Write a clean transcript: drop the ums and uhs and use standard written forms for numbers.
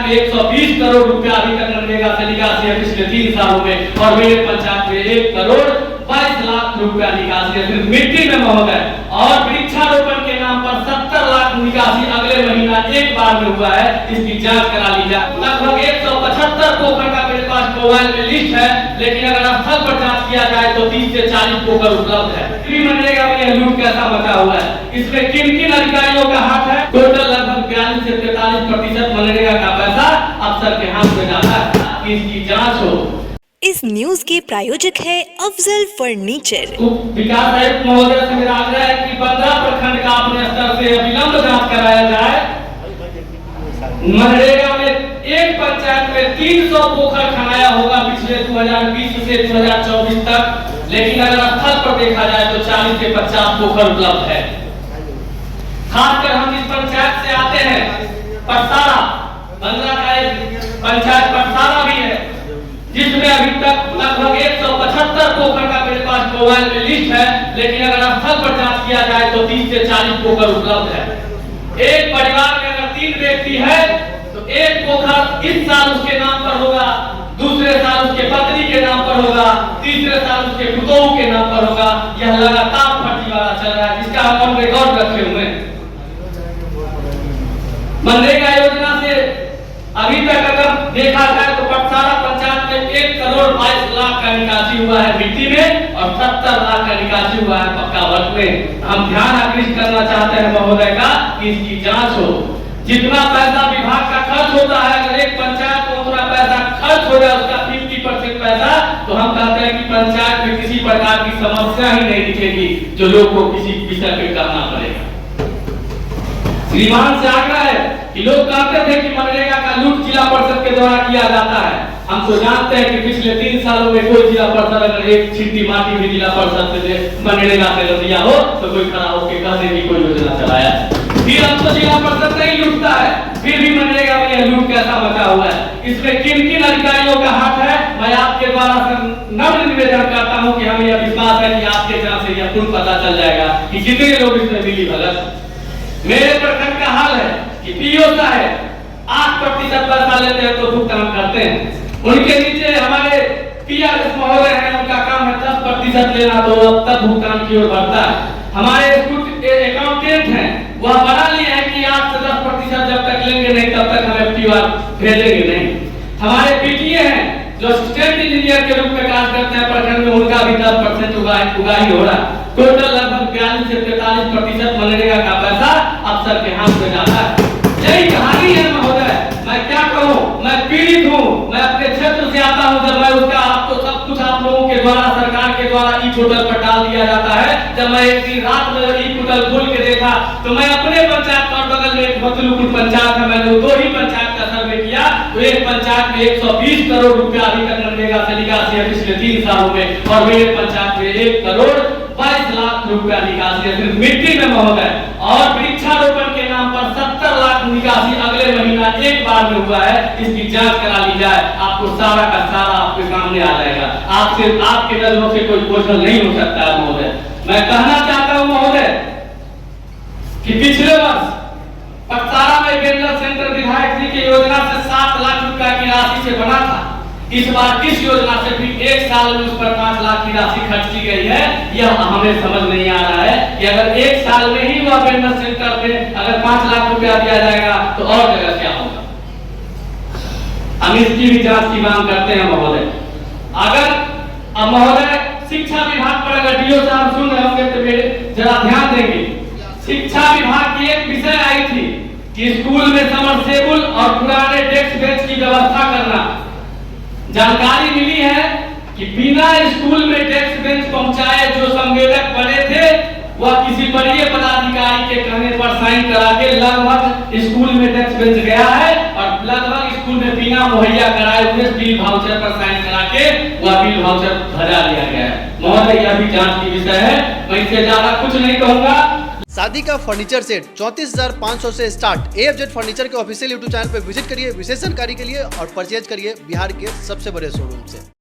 में 120 करोड़ रुपया अभी तक मनरेगा से निकासी है पिछले 3 सालों में, और मेरे पंचायत में 1 करोड़ 22 लाख रुपया निकासी है सिर्फ मिट्टी में महोदय। और वृक्षारोपण के नाम पर 70 लाख निकासी अगले महीना एक बार में हुआ है, इसकी जांच करा ली जाए। लगभग 175 पोखर का मेरे पास मोबाइल में लिस्ट है, लेकिन अगर स्थल पर जांच किया जाए तो 30 से 40 पोखर उपलब्ध है। मनरेगा में यह लूट कैसा मचा हुआ है, इसमें किन किन अधिकारियों का हाथ है? टोटल लगभग 42 से 43% मनरेगा का पैसा अफसर के हाथ में जाता है, इसकी जांच हो। इस न्यूज के प्रायोजक है अफजल फर्नीचर। विकास आयुक्त महोदय से मेरा आग्रह है कि 15 प्रखंड का अपने स्तर से अविलंब जांच कराया जाए। मनरेगा में एक पंचायत में 300 पोखर खनाया होगा पिछले 2020 से 2024 तक, लेकिन अगर स्थल पर देखा जाए तो 40 से 50 पोखर उपलब्ध है। खासकर हम जिस पंचायत से आते हैं, परसारा, बंगला का एक पंचायत परसारा भी है, जिसमें अभी तक लगभग 175 पोखर का मेरे पास मोबाइल में लिस्ट है, लेकिन अगर स्थल पर जांच किया जाए तो 30 से 40 पोखर उपलब्ध है। एक परिवार में अगर 3 व्यक्ति है तो एक पोखर इस साल उसके नाम पर होगा, दूसरे साल उसके पत्नी के नाम पर होगा, तीसरे साल उसके पुतोहू के नाम पर होगा। यह लगातार फर्जीवाड़ा चल रहा है, जिसका हम रिकॉर्ड रखे हुए हैं। मनरेगा योजना से अभी तक अगर देखा जाए तो परसारा पंचायत में 1 करोड़ 22 लाख का निकासी हुआ है मिट्टी में, और 70 लाख का निकासी हुआ है पक्का वर्ग में। हम ध्यान आकृष्ट करना चाहते हैं महोदय का कि इसकी जांच हो। जितना पैसा विभाग का खर्च होता है, अगर एक पंचायत को उतना पैसा खर्च हो जाए, उसका 50% पैसा, तो हम कहते हैं कि पंचायत में किसी प्रकार की समस्या ही नहीं दिखेगी जो लोग को किसी विषय पे करना पड़ेगा। श्रीमान से आग्रह है कि लोग कहते थे कि मनरेगा का लूट जिला परिषद के द्वारा किया जाता है। हम तो जानते हैं कि पिछले 3 सालों में कोई जिला परिषद अगर एक छिट्टी माटी भी जिला परिषद से मनरेगा से दिया हो तो कोई खड़ा होकर कहने की कोई योजना चलाया। फिर अब तो जिला परिषद नहीं लूटता है, फिर भी मनरेगा में यह लूट कैसा मचा हुआ है, इसमें किन किन अधिकारियों का हाथ है? मैं आपके द्वारा नम्र निवेदन करता हूँ कि हमें यह विश्वास है कि आपके जांच से यह तुरंत पता चल जाएगा कि कितने लोग इसमें मिली भगत। मेरे प्रखंड का हाल है कि पीओ साहब 8% पैसा लेते हैं तो भुगतान करते हैं, उनके नीचे हमारे पीआरएस महोदय हैं, उनका काम है 10% लेना, तो अब तक भुगतान की ओर बढ़ता है। हमारे अकाउंटेंट हैं, वह बना लिए हैं कि 8 से 10% जब तक लेंगे नहीं तब तक हमें पीआर भेजेंगे नहीं। हमारे पीटीए हैं जो असिस्टेंट इंजीनियर के रूप में कार्य करते हैं प्रखंड में, उनका भी 10% उगाही हो रहा है। टोटल लगभग 42 से 43% मनरेगा का पैसा अफसर के हाथ में जाता है। यही कहानी है महोदय। मैं क्या कहूँ, मैं पीड़ित हूँ, मैं अपने क्षेत्र से आता हूँ। जब मैं उसका आपको सब कुछ आप लोगों के द्वारा, सरकार के द्वारा ई पोर्टल पर डाल दिया जाता है, जब मैं एक दिन रात में ई पोर्टल खोल के देखा तो मैं अपने पंचायत और बगल में एक मतलूपुर पंचायत है, मैंने 2 ही पंचायत का सर्वे किया तो एक पंचायत में 120 करोड़ रुपया अभी तक मनरेगा से निकासी है पिछले 3 सालों में, और मेरे पंचायत में 1 करोड़ 22 लाख रुपया निकासी है सिर्फ मिट्टी में महोदय। और वृक्षारोपण के नाम पर 70 लाख निकासी अगले महीना एक बार में हुआ है, इसकी जांच करा ली जाए। आपको सारा का सारा आपके सामने आ जाएगा, आपसे आपके नजरों से कोई बोझल नहीं हो सकता है महोदय। मैं कहना चाहता हूं महोदय कि पिछले वर्ष परसारा में वेलनेस सेंटर विधायक जी की योजना से 7 लाख रुपया की राशि से बना था। इस बार किस योजना से भी 1 साल में उस पर 5 लाख की राशि खर्च की गई है, यह हमें समझ नहीं आ रहा है कि अगर 1 साल में ही वह वेलनेस सेंटर में अगर 5 लाख रुपया दिया जाएगा तो और जगह क्या होगा। हम इसकी भी जांच की मांग करते हैं महोदय। अगर महोदय शिक्षा विभाग पर अगर डीओ साहब सुन रहे होंगे तो मेरे जरा ध्यान देंगे। शिक्षा विभाग की एक विषय आई थी कि स्कूल में समरसेबुल और पुराने डेस्क बेंच की व्यवस्था करना। जानकारी मिली है कि बिना स्कूल में डेस्क बेंच पहुंचाए जो संवेदक बने थे वह किसी बड़े पदाधिकारी के कहने पर साइन करा के लगभग स्कूल में डेस्क बेंच गया है, और लगभग स्कूल में बिना मुहैया कराए हुए बिल वाउचर पर साइन करा के वह बिल वाउचर भरा लिया गया है। महोदय यह भी जांच की विषय है, मैं इससे ज्यादा कुछ नहीं कहूंगा। शादी का फर्नीचर सेट 34,500 से स्टार्ट। AFZ फर्नीचर के ऑफिशियल YouTube चैनल पर विजिट करिए विशेष जानकारी के लिए और परचेज करिए बिहार के सबसे बड़े शोरूम से।